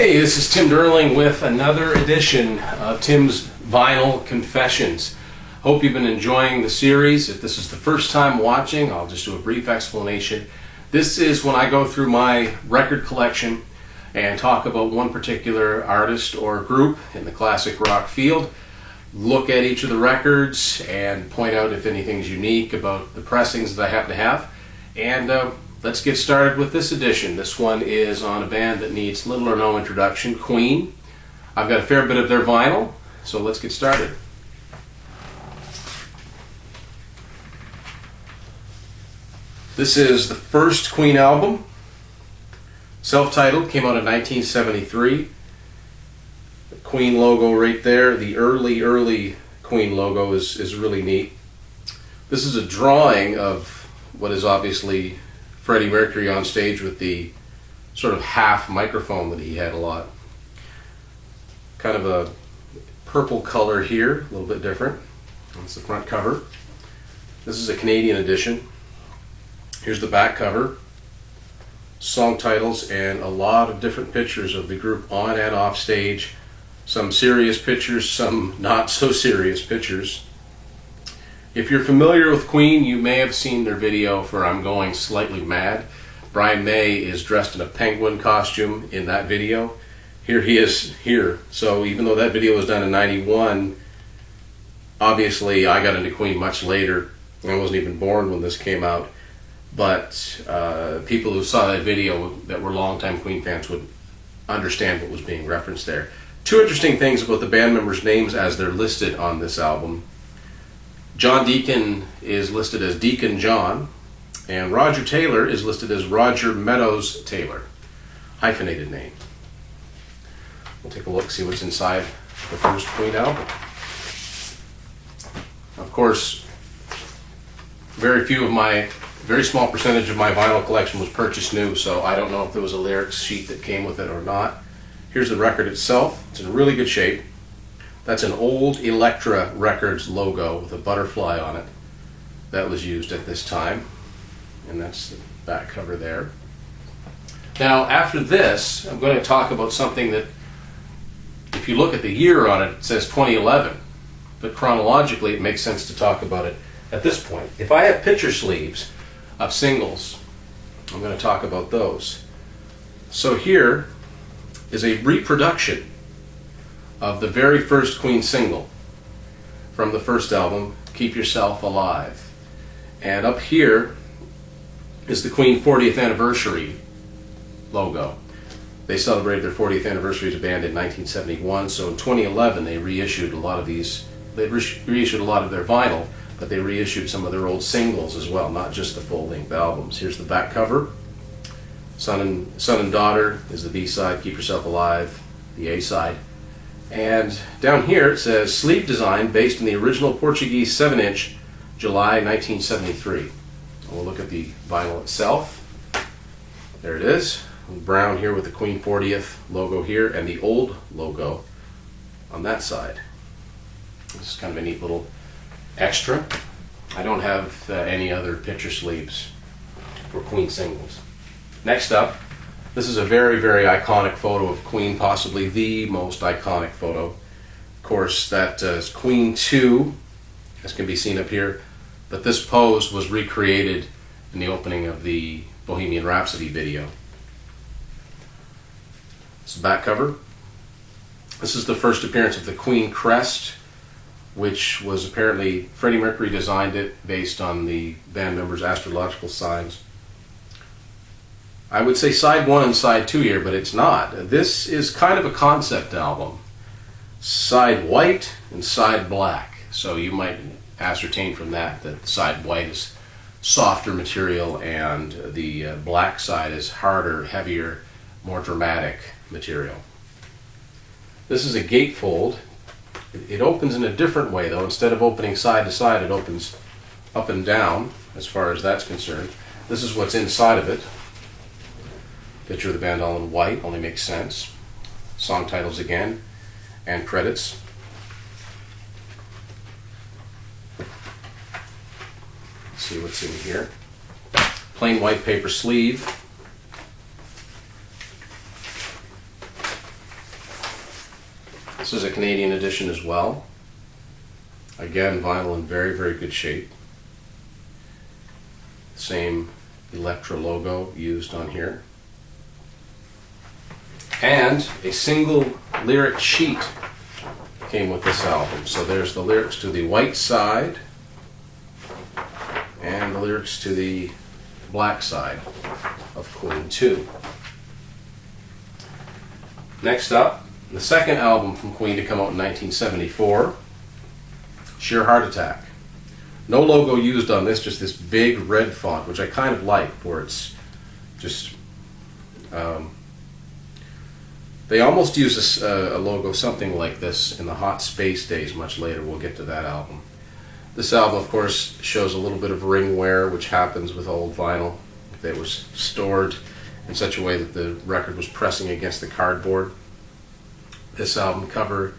Hey, this is Tim Derling with another edition of Tim's Vinyl Confessions. Hope you've been enjoying the series. If this is the first time watching, I'll just do a brief explanation. This is when I go through my record collection and talk about one particular artist or group in the classic rock field, look at each of the records and point out if anything's unique about the pressings that I happen to have. And let's get started with this edition. This one is on a band that needs little or no introduction, Queen. I've got a fair bit of their vinyl, so let's get started. This is the first Queen album, self-titled, came out in 1973. The Queen logo right there, the early Queen logo is really neat. This is a drawing of what is obviously Freddie Mercury on stage with the sort of half microphone that he had a lot. Kind of a purple color here, a little bit different. That's the front cover. This is a Canadian edition. Here's the back cover. Song titles and a lot of different pictures of the group on and off stage. Some serious pictures, some not so serious pictures. If you're familiar with Queen, you may have seen their video for I'm Going Slightly Mad. Brian May is dressed in a penguin costume in that video. Here he is here. So even though that video was done in '91, obviously I got into Queen much later. I wasn't even born when this came out. But people who saw that video that were longtime Queen fans would understand what was being referenced there. Two interesting things about the band members' names as they're listed on this album. John Deacon is listed as Deacon John, and Roger Taylor is listed as Roger Meadows Taylor. Hyphenated name. We'll take a look, see what's inside the first Queen album. Of course, very small percentage of my vinyl collection was purchased new, so I don't know if there was a lyrics sheet that came with it or not. Here's the record itself. It's in really good shape. That's an old Elektra Records logo with a butterfly on it that was used at this time. And that's the back cover there. Now, after this, I'm going to talk about something that, if you look at the year on it, it says 2011. But chronologically, it makes sense to talk about it at this point. If I have picture sleeves of singles, I'm going to talk about those. So here is a reproduction of the very first Queen single from the first album, Keep Yourself Alive. And up here is the Queen 40th anniversary logo. They celebrated their 40th anniversary as a band in 1971, so in 2011 they reissued a lot of these. They reissued a lot of their vinyl, but they reissued some of their old singles as well, not just the full-length albums. Here's the back cover. Son and Daughter is the B-side, Keep Yourself Alive, the A-side. And down here it says sleeve design based on the original Portuguese 7-inch, July 1973. And we'll look at the vinyl itself. There it is, brown here with the Queen 40th logo here and the old logo on that side. This is kind of a neat little extra. I don't have any other picture sleeves for Queen singles. Next up, this is a very iconic photo of Queen, possibly the most iconic photo. Of course, that is Queen 2, as can be seen up here, but this pose was recreated in the opening of the Bohemian Rhapsody video. It's the back cover. This is the first appearance of the Queen crest, which was apparently Freddie Mercury designed it based on the band members' astrological signs. I would say side 1 and side 2 here, but it's not. This is kind of a concept album. Side white and side black. So you might ascertain from that that side white is softer material and the black side is harder, heavier, more dramatic material. This is a gatefold. It opens in a different way though. Instead of opening side to side, it opens up and down as far as that's concerned. This is what's inside of it. Picture of the band all in white, only makes sense. Song titles again, and credits. Let's see what's in here. Plain white paper sleeve. This is a Canadian edition as well. Again, vinyl in very, very good shape. Same Elektra logo used on here. And a single lyric sheet came with this album. So there's the lyrics to the white side and the lyrics to the black side of Queen 2. Next up, the second album from Queen to come out in 1974, Sheer Heart Attack. No logo used on this, just this big red font, which I kind of like, where it's just... they almost use a logo something like this in the Hot Space days much later. We'll get to that album. This album, of course, shows a little bit of ring wear, which happens with old vinyl. It was stored in such a way that the record was pressing against the cardboard. This album cover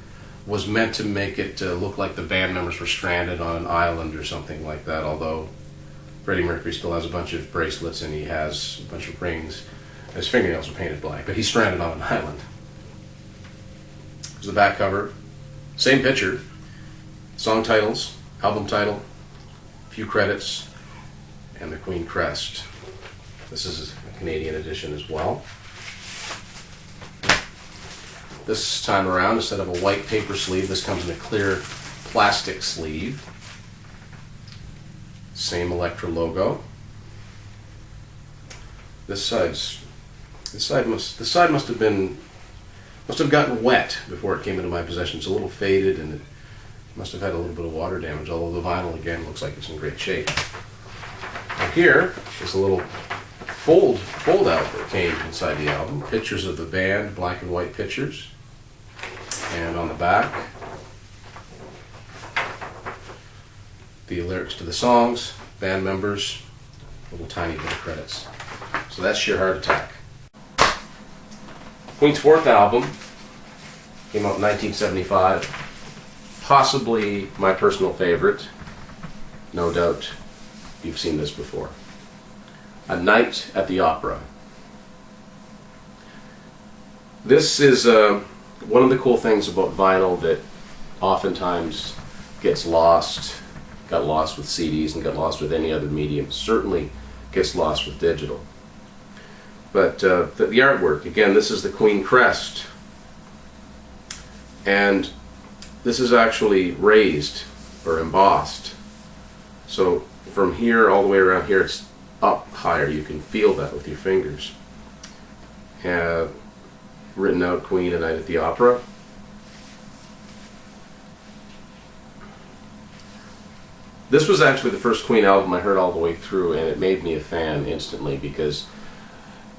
was meant to make it look like the band members were stranded on an island or something like that, although Freddie Mercury still has a bunch of bracelets and he has a bunch of rings. His fingernails are painted black, but he's stranded on an island. Here's the back cover. Same picture. Song titles, album title, a few credits, and the Queen crest. This is a Canadian edition as well. This time around, instead of a white paper sleeve, this comes in a clear plastic sleeve. Same Elektra logo. This side must have gotten wet before it came into my possession. It's a little faded and it must have had a little bit of water damage, although the vinyl again looks like it's in great shape. Now here is a little fold out that came inside the album. Pictures of the band, black and white pictures. And on the back, the lyrics to the songs, band members, little tiny bit of credits. So that's Sheer Heart Attack. Queen's fourth album came out in 1975. Possibly my personal favorite. No doubt you've seen this before. A Night at the Opera. This is one of the cool things about vinyl that oftentimes gets lost, got lost with CDs and got lost with any other medium, certainly gets lost with digital. But the artwork, again, this is the Queen crest. And this is actually raised or embossed. So from here all the way around here, it's up higher. You can feel that with your fingers. Written out Queen, A Night at the Opera. This was actually the first Queen album I heard all the way through, and it made me a fan instantly because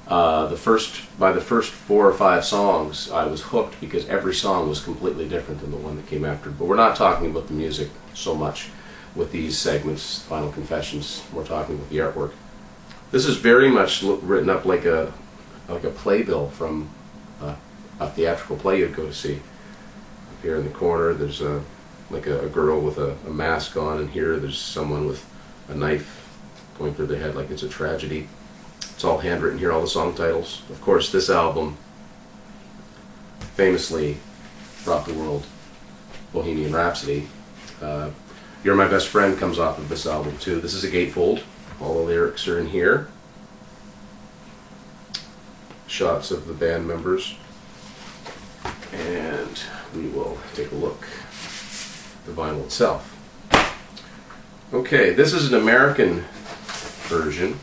by the first 4 or 5 songs I was hooked because every song was completely different than the one that came after. But we're not talking about the music so much with these segments, Final Confessions. We're talking about the artwork. This is very much written up like a playbill from a theatrical play you'd go to see. Up here in the corner there's like a girl with a mask on, and here there's someone with a knife going through the head like it's a tragedy. It's all handwritten here, all the song titles. Of course, this album famously brought the world Bohemian Rhapsody. You're My Best Friend comes off of this album too. This is a gatefold. All the lyrics are in here. Shots of the band members. And we will take a look at the vinyl itself. Okay, this is an American version.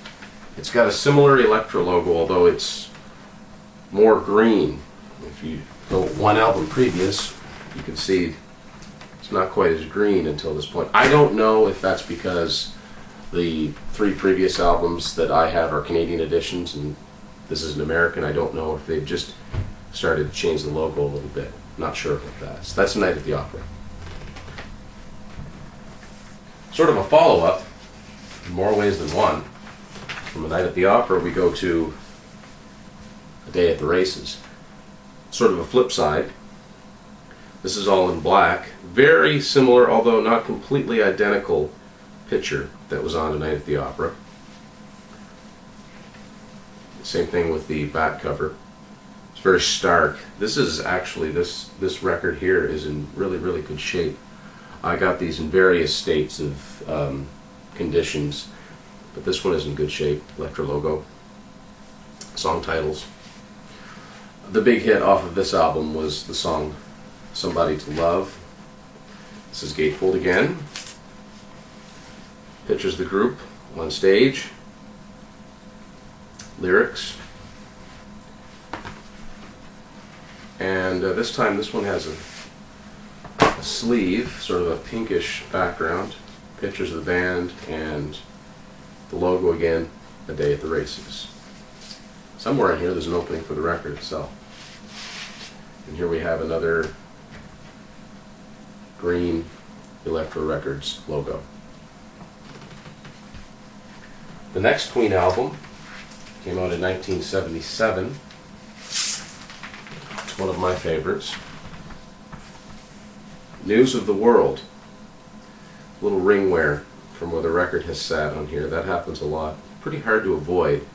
It's got a similar Elektra logo, although it's more green. If you go one album previous, you can see it's not quite as green until this point. I don't know if that's because the 3 previous albums that I have are Canadian editions and this is an American. I don't know if they've just started to change the logo a little bit. Not sure about that. So that's A Night at the Opera. Sort of a follow-up, in more ways than one. From A Night at the Opera, we go to A Day at the Races. Sort of a flip side. This is all in black. Very similar, although not completely identical, picture that was on A Night at the Opera. Same thing with the back cover. It's very stark. This is actually, this record here is in really, really good shape. I got these in various states of conditions, but this one is in good shape. Elektra logo. Song titles. The big hit off of this album was the song Somebody to Love. This is Gatefold again. Pictures of the group on stage. Lyrics. And this time this one has a sleeve, sort of a pinkish background. Pictures of the band and the logo again, A Day at the Races. Somewhere in here there's an opening for the record itself. And here we have another green Elektra Records logo. The next Queen album came out in 1977. It's one of my favorites. News of the World. A little ring wear from where the record has sat on here. That happens a lot. Pretty hard to avoid.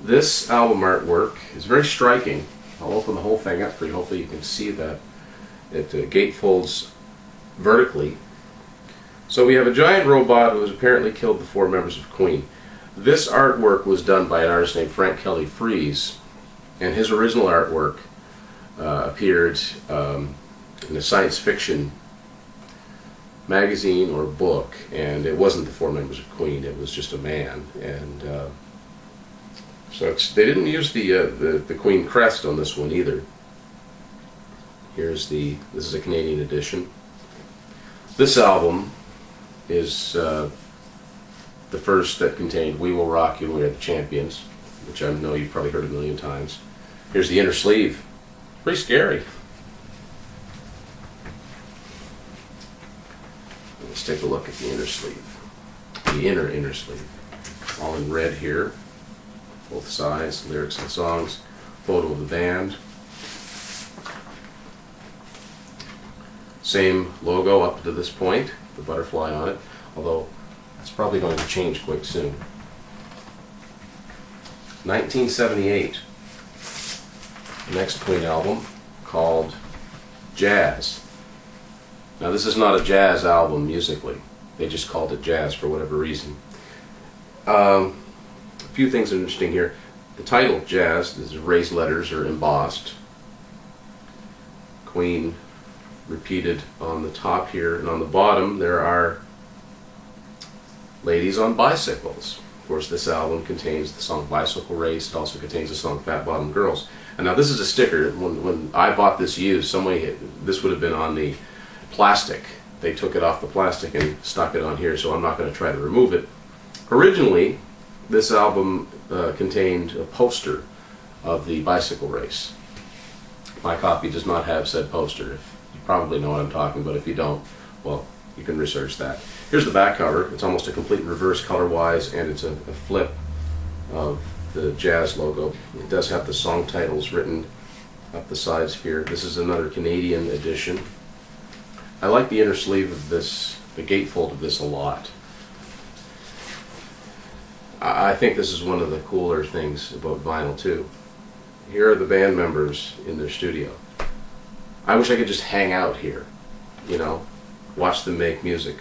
This album artwork is very striking. I'll open the whole thing up for you. Hopefully you can see that. It gatefolds vertically. So we have a giant robot who has apparently killed the 4 members of Queen. This artwork was done by an artist named Frank Kelly Freeze, and his original artwork appeared in a science fiction magazine or book, and it wasn't the 4 members of Queen, it was just a man. And so they didn't use the Queen crest on this one either. This is a Canadian edition. This album is the first that contained We Will Rock You, We Are the Champions, which I know you've probably heard a million times. Here's the inner sleeve. Pretty scary. Let's take a look at the inner sleeve. The inner sleeve. All in red here. Both sides, lyrics and songs. Photo of the band. Same logo up to this point, the butterfly on it, although it's probably going to change quite soon. 1978, the next Queen album called Jazz. Now this is not a jazz album musically, they just called it jazz for whatever reason. A few things interesting here. The title, Jazz, is raised letters or embossed. Queen repeated on the top here, and on the bottom there are ladies on bicycles. Of course, this album contains the song Bicycle Race. It also contains the song Fat Bottom Girls. And now this is a sticker. When I bought this used, this would have been on the plastic. They took it off the plastic and stuck it on here, so I'm not going to try to remove it. Originally, this album contained a poster of the bicycle race. My copy does not have said poster. You probably know what I'm talking about. If you don't, well, you can research that. Here's the back cover. It's almost a complete reverse color-wise, and it's a flip of the Jazz logo. It does have the song titles written up the sides here. This is another Canadian edition. I like the inner sleeve of this, the gatefold of this a lot. I think this is one of the cooler things about vinyl too. Here are the band members in their studio. I wish I could just hang out here, you know, watch them make music.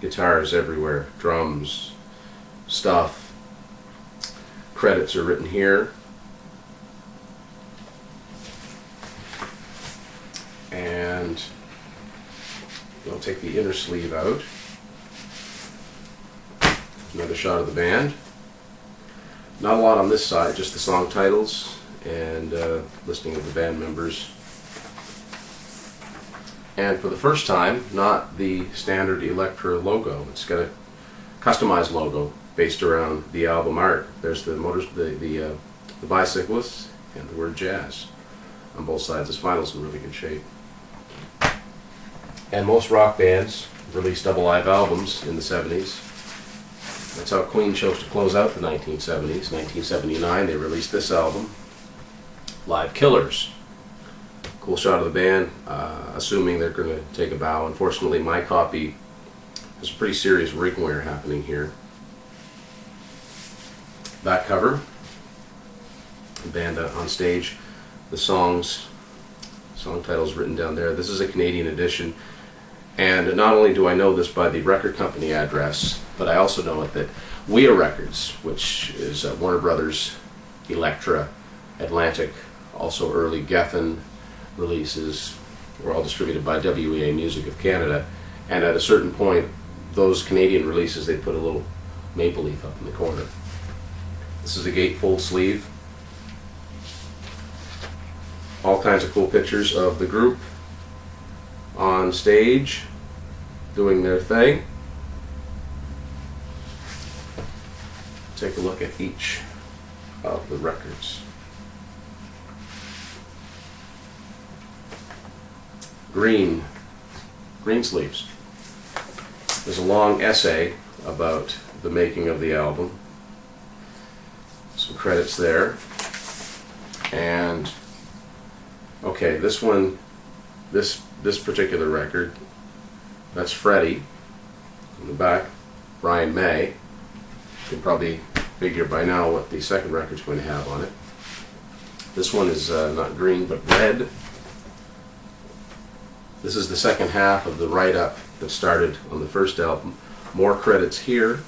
Guitars everywhere, drums, stuff. Credits are written here. And we'll take the inner sleeve out. Another shot of the band. Not a lot on this side, just the song titles and listing of the band members. And for the first time, not the standard Elektra logo. It's got a customized logo based around the album art. There's the bicyclists and the word jazz on both sides. This vinyl's in really good shape. And most rock bands released double live albums in the 70s. That's how Queen chose to close out the 1970s. 1979, they released this album, Live Killers. Cool shot of the band, assuming they're going to take a bow. Unfortunately, my copy has a pretty serious rig wear happening here. Back cover, the band on stage. the song titles written down there. This is a Canadian edition, and not only do I know this by the record company address, but I also know it that WEA Records, which is Warner Brothers, Elektra, Atlantic, also early Geffen releases, were all distributed by WEA Music of Canada, and at a certain point, those Canadian releases, they put a little maple leaf up in the corner. This is a gatefold sleeve. All kinds of cool pictures of the group on stage doing their thing. Take a look at each of the records. Green sleeves. There's a long essay about the making of the album. Some credits there. And okay, this one, this particular record, that's Freddie. In the back, Brian May. You can probably figure by now what the second record's going to have on it. This one is not green, but red. This is the second half of the write-up that started on the first album. More credits here.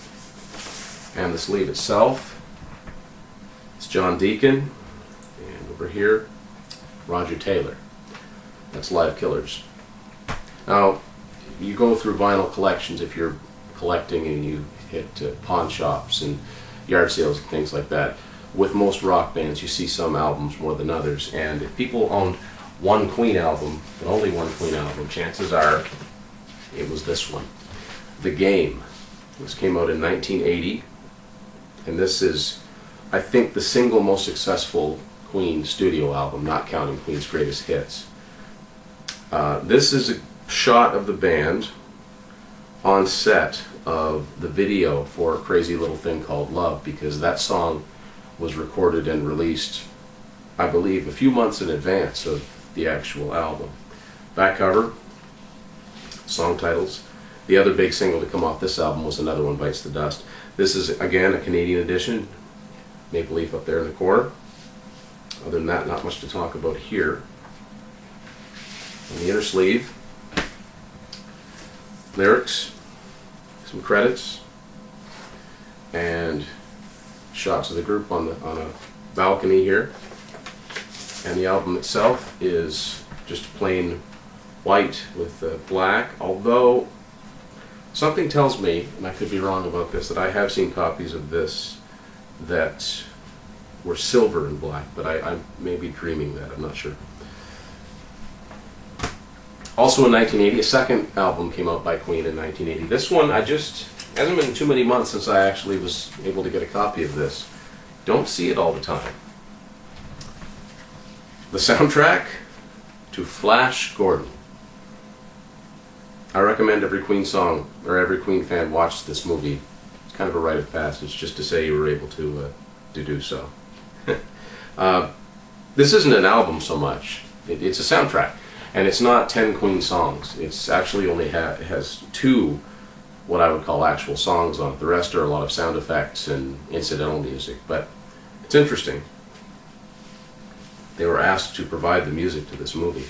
And the sleeve itself. It's John Deacon. And over here, Roger Taylor. That's Live Killers. Now, you go through vinyl collections if you're collecting and you hit pawn shops and yard sales and things like that. With most rock bands, you see some albums more than others, and if people owned one Queen album, and only one Queen album, chances are it was this one. The Game. This came out in 1980, and this is, I think, the single most successful Queen studio album, not counting Queen's greatest hits. This is a shot of the band on set of the video for Crazy Little Thing Called Love, because that song was recorded and released, I believe, a few months in advance of the actual album. Back cover, song titles. The other big single to come off this album was Another One Bites the Dust. This is, again, a Canadian edition. Maple leaf up there in the corner. Other than that, not much to talk about here. On the inner sleeve, lyrics, some credits, and shots of the group on a balcony here. And the album itself is just plain white with black, although something tells me, and I could be wrong about this, that I have seen copies of this that were silver and black, but I may be dreaming that, I'm not sure. Also in 1980, a second album came out by Queen in 1980. This one, hasn't been too many months since I actually was able to get a copy of this. Don't see it all the time. The soundtrack to Flash Gordon. I recommend every Queen song, or every Queen fan watch this movie. It's kind of a rite of passage just to say you were able to do so. This isn't an album so much. It's a soundtrack. And it's not 10 Queen songs. It's actually only has 2 what I would call actual songs on it. The rest are a lot of sound effects and incidental music. But it's interesting. They were asked to provide the music to this movie.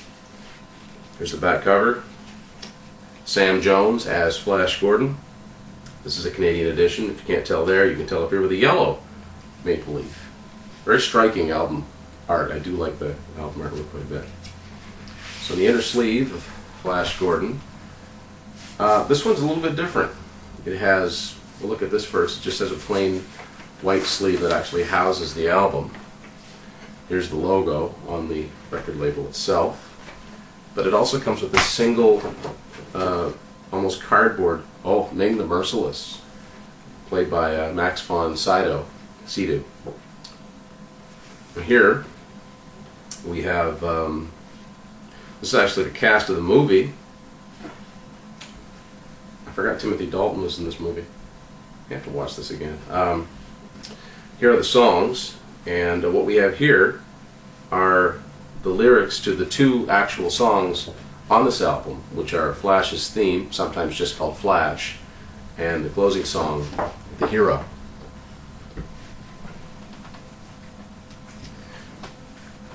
Here's the back cover. Sam Jones as Flash Gordon. This is a Canadian edition. If you can't tell there, you can tell up here with a yellow maple leaf. Very striking album art. I do like the album art quite a bit. So the inner sleeve of Flash Gordon. This one's a little bit different. It has, we'll look at this first, it just has a plain white sleeve that actually houses the album. Here's the logo on the record label itself. But it also comes with this single, almost cardboard, Ming the Merciless, played by Max von Sydow. Here we have, this is actually the cast of the movie. I forgot Timothy Dalton was in this movie. I have to watch this again. Here are the songs, and what we have here are the lyrics to the 2 actual songs on this album, which are Flash's theme, sometimes just called Flash, and the closing song, The Hero.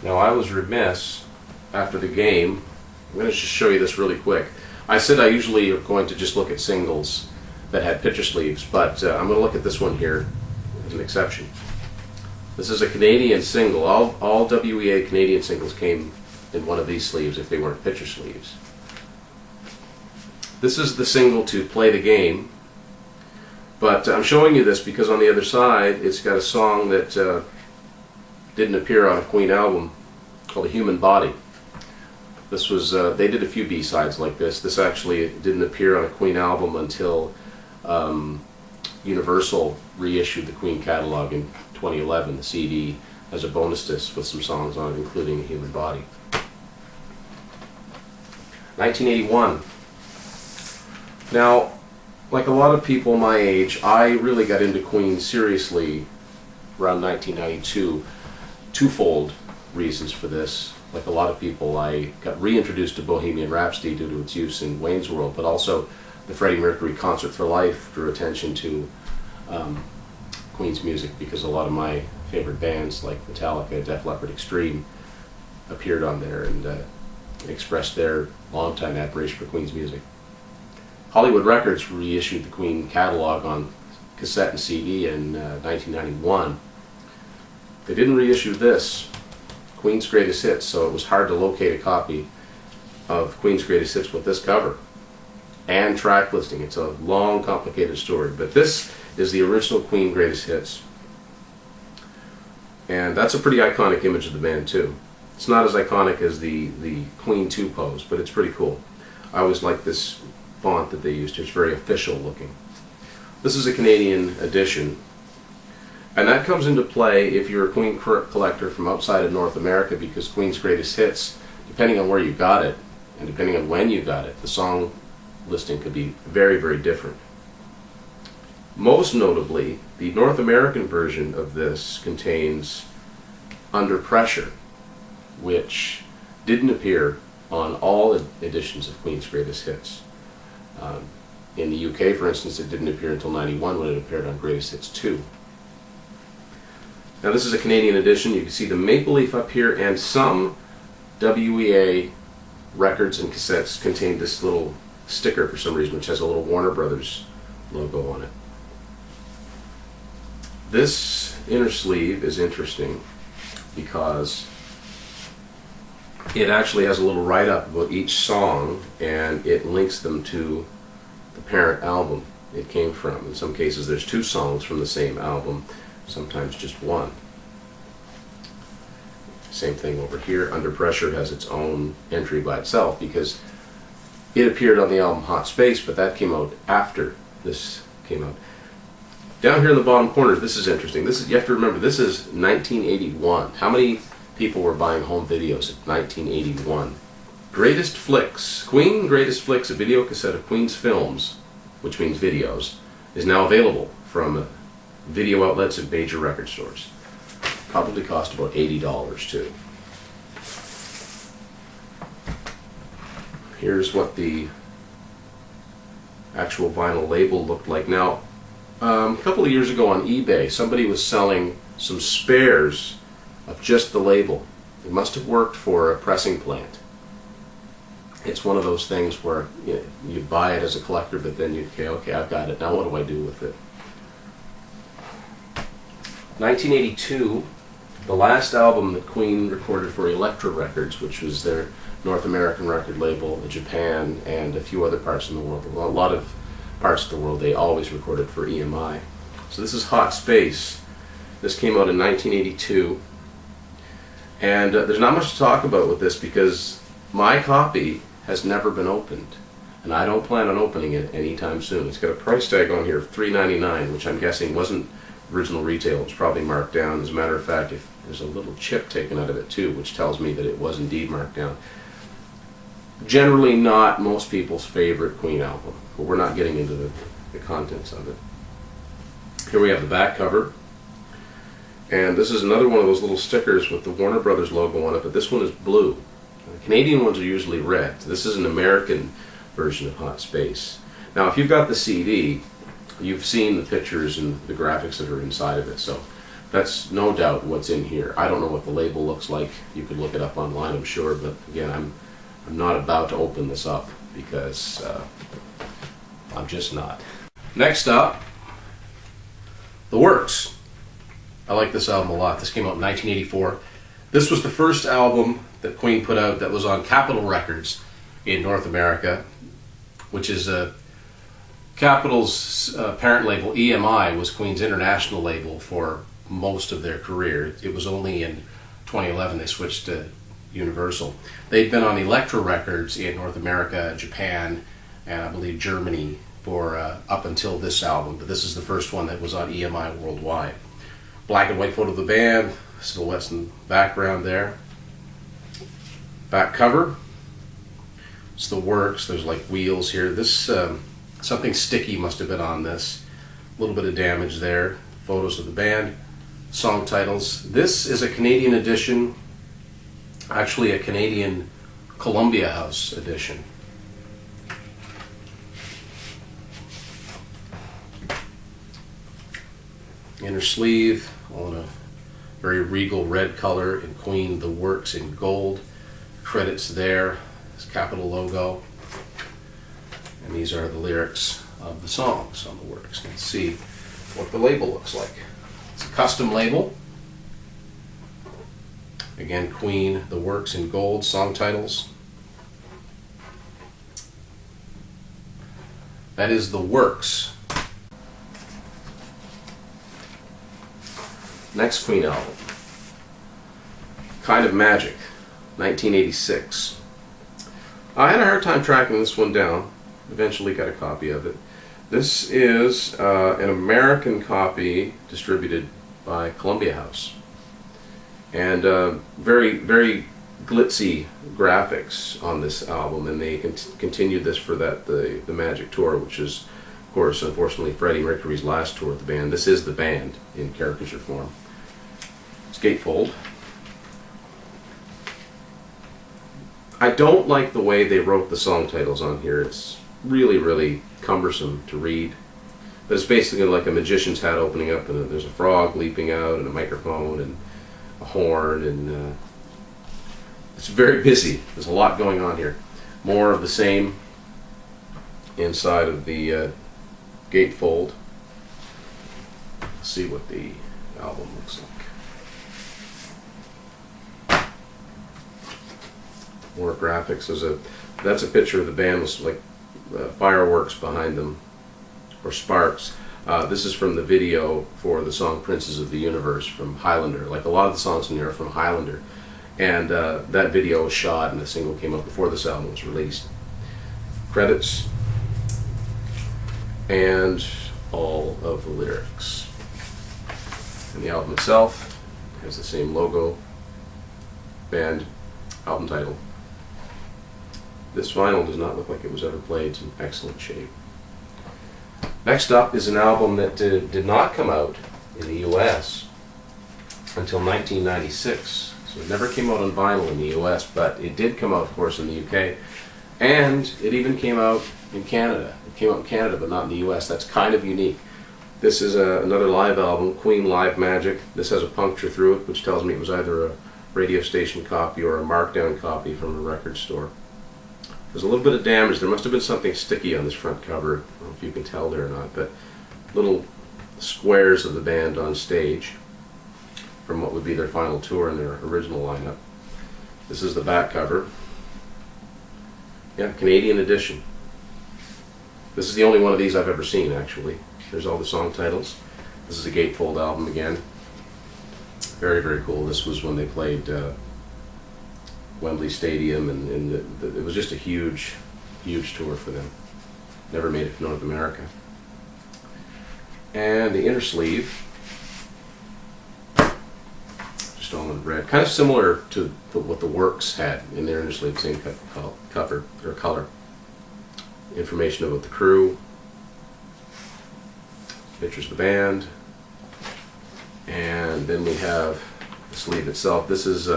Now I was remiss after the game. I'm going to just show you this really quick. I said I usually are going to just look at singles that had picture sleeves, but I'm going to look at this one here as an exception. This is a Canadian single. All WEA Canadian singles came in one of these sleeves if they weren't picture sleeves. This is the single to Play the Game, but I'm showing you this because on the other side it's got a song that didn't appear on a Queen album called A Human Body. This was, they did a few B-sides like this. This actually didn't appear on a Queen album until Universal reissued the Queen catalog in 2011, the CD, as a bonus disc with some songs on it, including A Human Body. 1981. Now, like a lot of people my age, I really got into Queen seriously around 1992. Twofold reasons for this. Like a lot of people, I got reintroduced to Bohemian Rhapsody due to its use in Wayne's World, but also the Freddie Mercury Concert for Life drew attention to Queen's music because a lot of my favorite bands like Metallica, Def Leppard, Extreme appeared on there and expressed their longtime admiration for Queen's music. Hollywood Records reissued the Queen catalog on cassette and CD in 1991. They didn't reissue this, Queen's Greatest Hits, so it was hard to locate a copy of Queen's Greatest Hits with this cover and track listing. It's a long, complicated story, but this is the original Queen Greatest Hits, and that's a pretty iconic image of the band too. It's not as iconic as the Queen 2 pose, but it's pretty cool. I always like this font that they used here. It's very official looking. This is a Canadian edition, and that comes into play if you're a Queen collector from outside of North America, because Queen's Greatest Hits, depending on where you got it and depending on when you got it, the song listing could be very, very different. Most notably, the North American version of this contains Under Pressure, which didn't appear on all editions of Queen's Greatest Hits. In the UK, for instance, it didn't appear until '91 when it appeared on Greatest Hits 2. Now this is a Canadian edition. You can see the maple leaf up here, and some WEA records and cassettes contain this little sticker for some reason, which has a little Warner Brothers logo on it. This inner sleeve is interesting because it actually has a little write-up about each song, and it links them to the parent album it came from. In some cases there's two songs from the same album, sometimes just one. Same thing over here. Under Pressure has its own entry by itself because it appeared on the album Hot Space, but that came out after this came out. Down here in the bottom corner, this is interesting. This is, you have to remember, this is 1981. How many people were buying home videos in 1981? Greatest Flicks. Queen Greatest Flicks, a video cassette of Queen's films, which means videos, is now available from video outlets and major record stores. Probably cost about $80 too. Here's what the actual vinyl label looked like. Now, a couple of years ago on eBay, somebody was selling some spares of just the label. It must have worked for a pressing plant. It's one of those things where you buy it as a collector, but then you say, okay, I've got it, now what do I do with it? 1982, the last album that Queen recorded for Elektra Records, which was their North American record label, Japan, and a few other parts in the world. A lot of parts of the world they always recorded for EMI. So this is Hot Space. This came out in 1982, and there's not much to talk about with this because my copy has never been opened, and I don't plan on opening it anytime soon. It's got a price tag on here of $3.99, which I'm guessing wasn't original retail. It was probably marked down. As a matter of fact, if there's a little chip taken out of it too, which tells me that it was indeed marked down. Generally not most people's favorite Queen album, but we're not getting into the contents of it. Here we have the back cover, and this is another one of those little stickers with the Warner Brothers logo on it, but this one is blue. The Canadian ones are usually red. This is an American version of Hot Space. Now if you've got the CD, you've seen the pictures and the graphics that are inside of it, so That's no doubt what's in here. I don't know what the label looks like. You could look it up online, I'm sure, but again, I'm not about to open this up because I'm just not. Next up, The Works. I like this album a lot. This came out in 1984. This was the first album that Queen put out that was on Capitol Records in North America, which is Capitol's parent label. EMI was Queen's international label for most of their career. It was only in 2011 they switched to Universal. They'd been on Elektra Records in North America, Japan, and I believe Germany for up until this album, but this is the first one that was on EMI worldwide. Black and white photo of the band, silhouettes in the background there. Back cover, it's The Works. There's like wheels here. This something sticky must have been on this. A little bit of damage there. Photos of the band, song titles. This is a Canadian edition, actually a Canadian Columbia House edition. Inner sleeve, all in a very regal red color, and Queen The Works in gold. Credits there, this Capitol logo. And these are the lyrics of the songs on The Works. Let's see what the label looks like. It's a custom label. Again, Queen The Works in gold, song titles. That is The Works. Next Queen album, Kind of Magic, 1986. I had a hard time tracking this one down. Eventually got a copy of it. This is an American copy distributed by Columbia House. And very, very glitzy graphics on this album, and they continued this for the Magic Tour, which is, of course, unfortunately, Freddie Mercury's last tour with the band. This is the band in caricature form. It's gatefold. I don't like the way they wrote the song titles on here. It's really, really cumbersome to read. But it's basically like a magician's hat opening up, and there's a frog leaping out, and a microphone, and a horn, and it's very busy. There's a lot going on here. More of the same inside of the gatefold. Let's see what the album looks like. More graphics. That's a picture of the band with like fireworks behind them, or sparks. This is from the video for the song Princes of the Universe from Highlander. Like a lot of the songs in here are from Highlander. And that video was shot and the single came out before this album was released. Credits and all of the lyrics. And the album itself has the same logo, band, album title. This vinyl does not look like it was ever played. It's in excellent shape. Next up is an album that did not come out in the US until 1996. So it never came out on vinyl in the US, but it did come out, of course, in the UK. And it even came out in Canada. It came out in Canada, but not in the US. That's kind of unique. This is another live album, Queen Live Magic. This has a puncture through it, which tells me it was either a radio station copy or a markdown copy from a record store. There's a little bit of damage. There must have been something sticky on this front cover. I don't know if you can tell there or not, but little squares of the band on stage from what would be their final tour and their original lineup. This is the back cover. Yeah, Canadian edition. This is the only one of these I've ever seen, actually. There's all the song titles. This is a gatefold album again. Very, very cool. This was when they played Wembley Stadium, and it was just a huge, huge tour for them. Never made it to North America. And the inner sleeve, just all in red, kind of similar to what the Works had in their inner sleeve, same cover or color. Information about the crew, pictures of the band, and then we have the sleeve itself. This is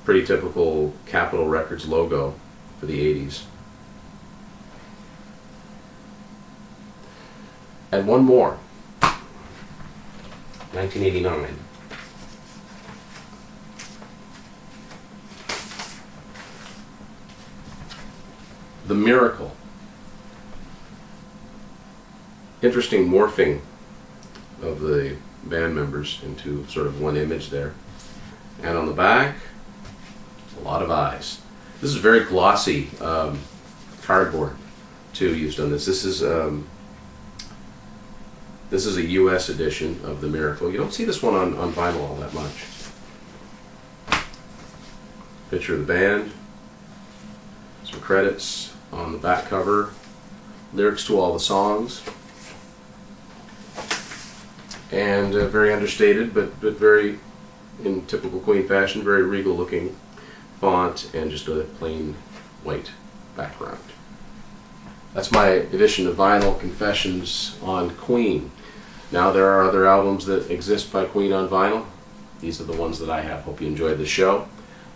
pretty typical Capitol Records logo for the 80s. And one more. 1989. The Miracle. Interesting morphing of the band members into sort of one image there. And on the back, a lot of eyes. This is very glossy cardboard too used on this. This is a U.S. edition of The Miracle. You don't see this one on vinyl all that much. Picture of the band, some credits on the back cover, lyrics to all the songs, and very understated, but very, in typical Queen fashion, very regal looking font, and just a plain white background. That's my edition of Vinyl Confessions on Queen. Now there are other albums that exist by Queen on vinyl. These are the ones that I have. Hope you enjoyed the show.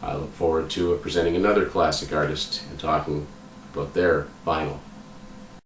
I look forward to presenting another classic artist and talking about their vinyl